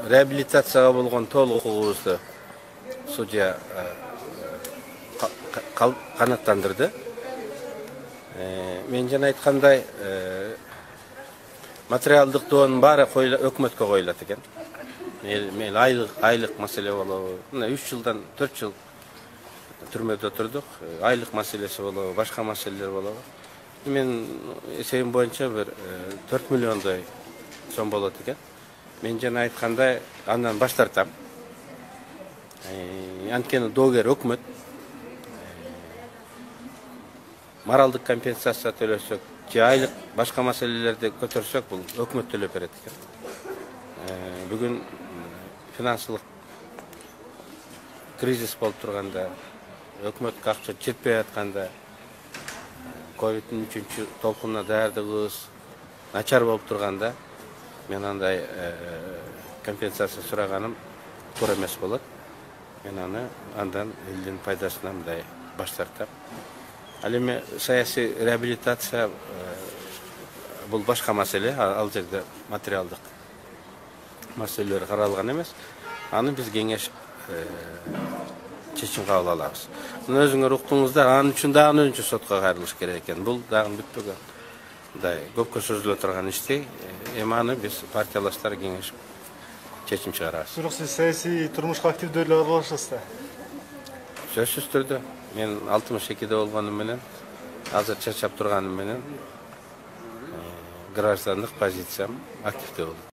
реабилитацияга болгон толук укугубузду судья канаттандырды. Мен жана айткандай, материалдык доонун баары өкмөткө коюлат экен. Мен айлык маселе болобу. 3 жылдан 4 жыл түрмөдө отурдук. Айлык маселеси болобу, башка маселелер болобу. Мен эсебим боюнча бир 4 миллиондой сом болот экен. Мен жана айткандай, андан баш тартам. Анткени доогер өкмөт. Моралдык компенсация төлөсөк, же айлык башка маселелерди көтөрсөк, бул өкмөт төлөп берет экен. Бүгүн финансылык кризис болуп турганда, өкмөткө акча жетпей атканда, ковидтин 3-чү толкунуна даярдыгыбыз начар болуп турганда, мен андай компенсация сураганым туура эмес болот. Мен аны андан элдин пайдасына мындай баш тартам. Ал эми саясий реабилитация бул башка маселе, ал жерде материалдык маселелер каралган эмес. Аны биз кеңешип чечим кабыл алабыз. Мына өзүңөр уктуңуздар, анын үчүн дагы өзүнчө сотко кайрылыш керек экен. Бул дагы бүтпөгөн. Мындай көпкө созуло турган иштей, эми аны биз партиялаштар кеңешип чечим чыгарабыз. Бирок сиз саясий турмушка активдүү эле аралашасыз да? Сөзсүз түрдө. Мен 62-де болгонум менен, азыр чачап турганым менен граждандык позициям активдүү болот.